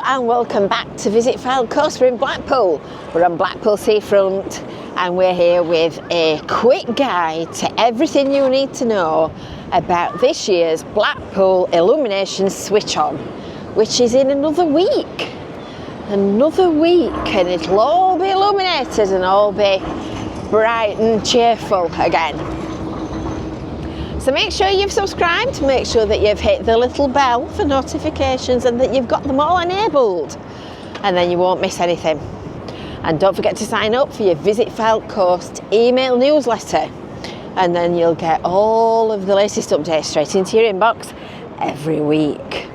and welcome back to Visit Fylde Coast. We're in Blackpool. We're on Blackpool seafront and we're here with a quick guide to everything you need to know about this year's Blackpool Illuminations Switch On, which is in another week. And it'll all be illuminated and all be bright and cheerful again. So make sure you've subscribed, make sure that you've hit the little bell for notifications and that you've got them all enabled, and then you won't miss anything. And don't forget to sign up for your Visit Fylde Coast email newsletter, and then you'll get all of the latest updates straight into your inbox every week.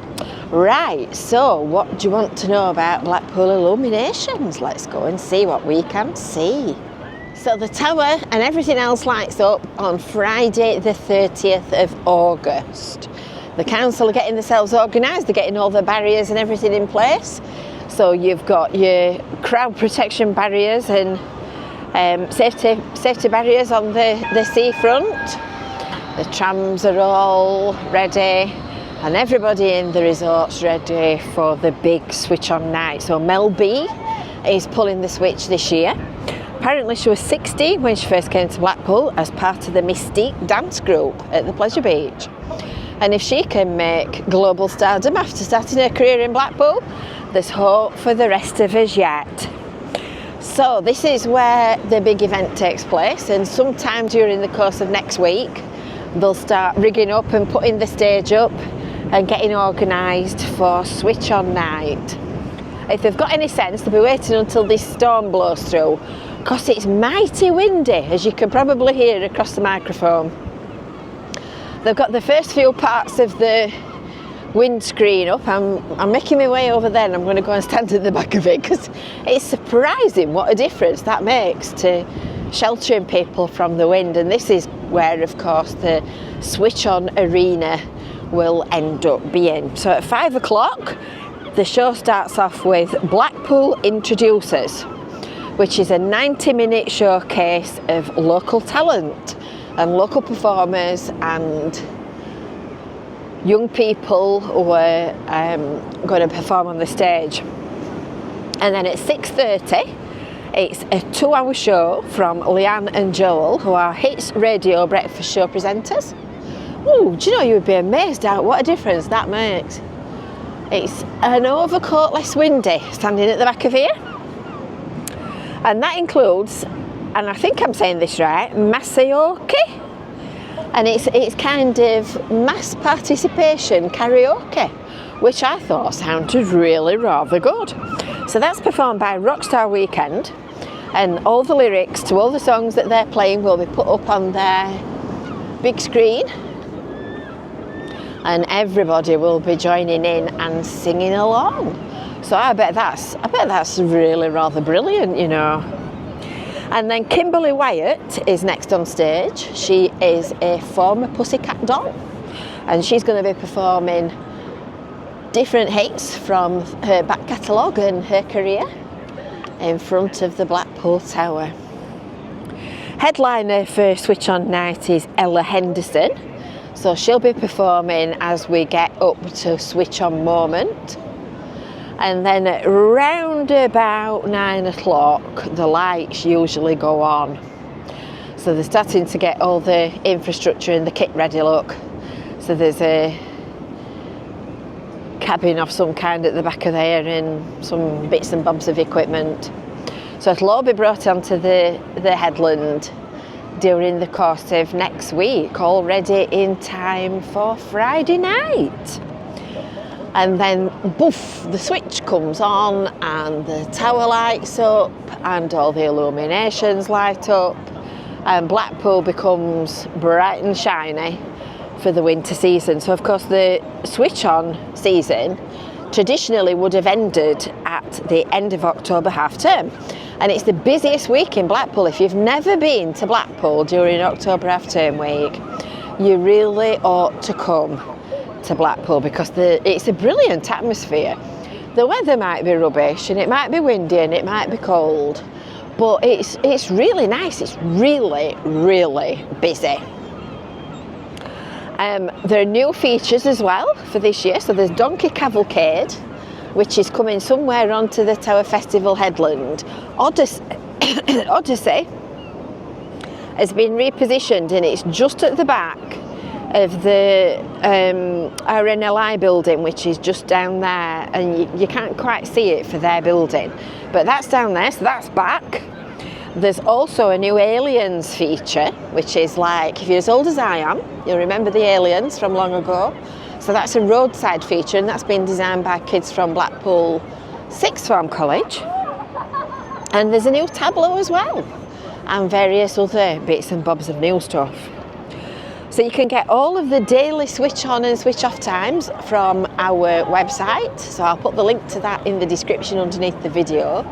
Right, so what do you want to know about Blackpool Illuminations? Let's go and see what we can see. So the tower and everything else lights up on Friday the 30th of August. The council are getting themselves organised, they're getting all the barriers and everything in place. So you've got your crowd protection barriers and safety barriers on the seafront. The trams are all ready and everybody in the resort's ready for the big switch on night. So Mel B is pulling the switch this year. Apparently she was 60 when she first came to Blackpool as part of the Mystique dance group at the Pleasure Beach. And if she can make global stardom after starting her career in Blackpool, there's hope for the rest of us yet. So this is where the big event takes place, and sometime during the course of next week they'll start rigging up and putting the stage up and getting organised for Switch On night. If they've got any sense, they'll be waiting until this storm blows through, because it's mighty windy, as you can probably hear across the microphone. They've got the first few parts of the windscreen up. I'm making my way over there and I'm going to go and stand at the back of it, because it's surprising what a difference that makes to sheltering people from the wind. And this is where, of course, the Switch On arena will end up being. So at 5 o'clock, the show starts off with Blackpool Introducers, which is a 90-minute showcase of local talent and local performers and young people who are going to perform on the stage. And then at 6:30, it's a 2-hour show from Leanne and Joel, who are Hits Radio breakfast show presenters. Oh, do you know, you would be amazed at what a difference that makes. It's an overcoat less windy standing at the back of here. And that includes, and I think I'm saying this right, Masayoke. And it's kind of mass participation karaoke, which I thought sounded really rather good. So that's performed by Rockstar Weekend, and all the lyrics to all the songs that they're playing will be put up on their big screen. And everybody will be joining in and singing along. So I bet that's really rather brilliant, you know. And then Kimberly Wyatt is next on stage. She is a former Pussycat Doll, and she's going to be performing different hits from her back catalogue and her career in front of the Blackpool Tower. Headliner for Switch On night is Ella Henderson. So she'll be performing as we get up to Switch On moment. And then at round about 9 o'clock, the lights usually go on. So they're starting to get all the infrastructure and the kit ready, look. So there's a cabin of some kind at the back of there and some bits and bobs of equipment. So it'll all be brought onto the headland during the course of next week, all ready in time for Friday night. And then boof, the switch comes on and the tower lights up and all the illuminations light up, and Blackpool becomes bright and shiny for the winter season. So of course the Switch On season traditionally would have ended at the end of October half term, and it's the busiest week in Blackpool. If you've never been to Blackpool during October half term week, you really ought to come to Blackpool, because it's a brilliant atmosphere. The weather might be rubbish and it might be windy and it might be cold, but it's really nice. It's really, really busy. There are new features as well for this year. So there's Donkey Cavalcade, which is coming somewhere onto the Tower Festival headland. Odyssey has been repositioned, and it's just at the back of the RNLI building, which is just down there, and you can't quite see it for their building, but that's down there, so that's back. There's also a new Aliens feature, which is like, if you're as old as I am, you'll remember the Aliens from long ago. So that's a roadside feature, and that's been designed by kids from Blackpool Sixth Form College. And there's a new tableau as well, and various other bits and bobs of new stuff. So you can get all of the daily switch on and switch off times from our website. So I'll put the link to that in the description underneath the video.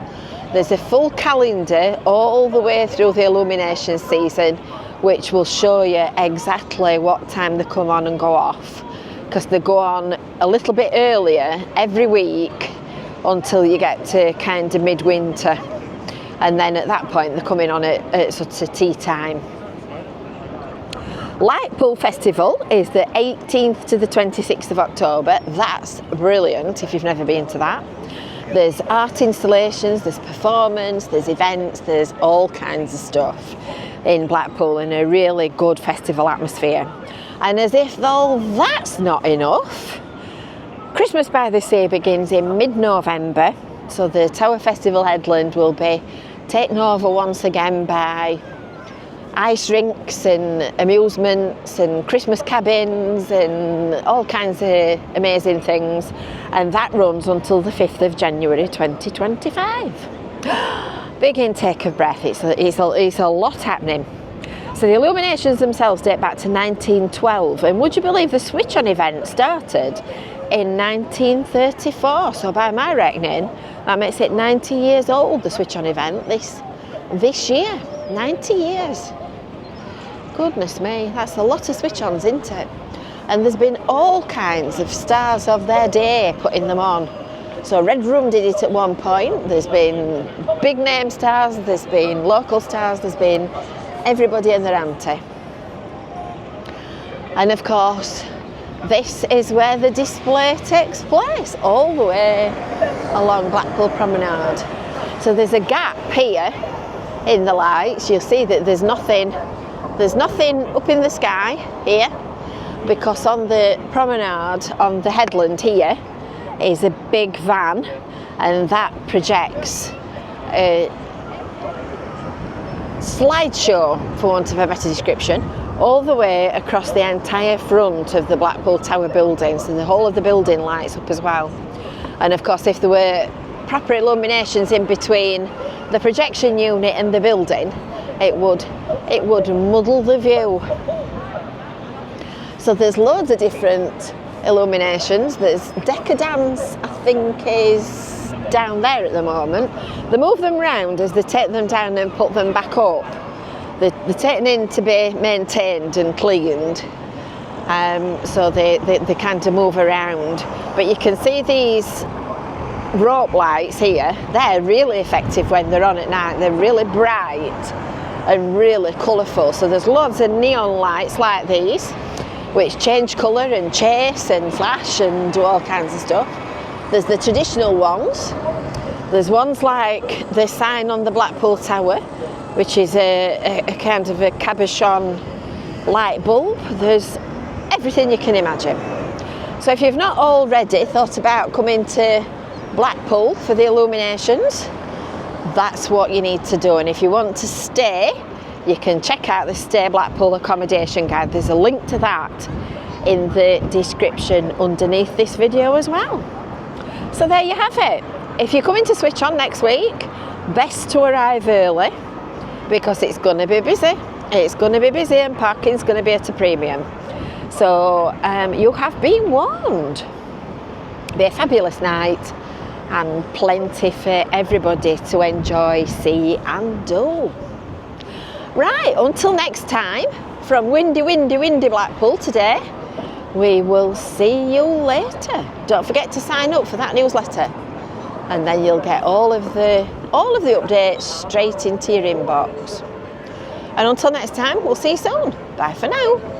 There's a full calendar all the way through the illumination season, which will show you exactly what time they come on and go off, because they go on a little bit earlier every week until you get to kind of midwinter, and then at that point they're coming on at sort of tea time. Blackpool Festival is the 18th to the 26th of October. That's brilliant if you've never been to that. There's art installations, there's performance, there's events, there's all kinds of stuff in Blackpool in a really good festival atmosphere. And as if though that's not enough, Christmas by the Sea begins in mid-November, so the Tower Festival headland will be taken over once again by ice rinks and amusements and Christmas cabins and all kinds of amazing things, and that runs until the 5th of January 2025. Big intake of breath, it's a lot happening. So the illuminations themselves date back to 1912, and would you believe the Switch On event started in 1934, so by my reckoning that makes it 90 years old, the Switch On event this year. 90 years. Goodness me, that's a lot of switch-ons, isn't it? And there's been all kinds of stars of their day putting them on. So Red Room did it at one point. There's been big name stars, there's been local stars, there's been everybody and their auntie. And of course, this is where the display takes place, all the way along Blackpool Promenade. So there's a gap here in the lights. You'll see that there's nothing up in the sky here, because on the promenade, on the headland here, is a big van, and that projects a slideshow, for want of a better description, all the way across the entire front of the Blackpool Tower buildings, and the whole of the building lights up as well. And of course, if there were proper illuminations in between the projection unit and the building, it would muddle the view. So there's loads of different illuminations. There's Decadence, I think, is down there at the moment. They move them round as they take them down and put them back up. They're taken in to be maintained and cleaned, so they kind of move around. But you can see these rope lights here. They're really effective when they're on at night. They're really bright and really colourful. So there's loads of neon lights like these, which change colour and chase and flash and do all kinds of stuff. There's the traditional ones. There's ones like the sign on the Blackpool Tower, which is a kind of a cabochon light bulb. There's everything you can imagine. So if you've not already thought about coming to Blackpool for the illuminations, that's what you need to do. And if you want to stay, you can check out the Stay Blackpool accommodation guide. There's a link to that in the description underneath this video as well. So there you have it. If you're coming to Switch On next week, best to arrive early, because it's going to be busy. It's going to be busy, and parking's going to be at a premium. So you have been warned. It'll be a fabulous night, and plenty for everybody to enjoy, see and do. Right, until next time, from windy Blackpool today, we will see you later. Don't forget to sign up for that newsletter, and then you'll get all of the updates straight into your inbox. And until next time, we'll see you soon. Bye for now.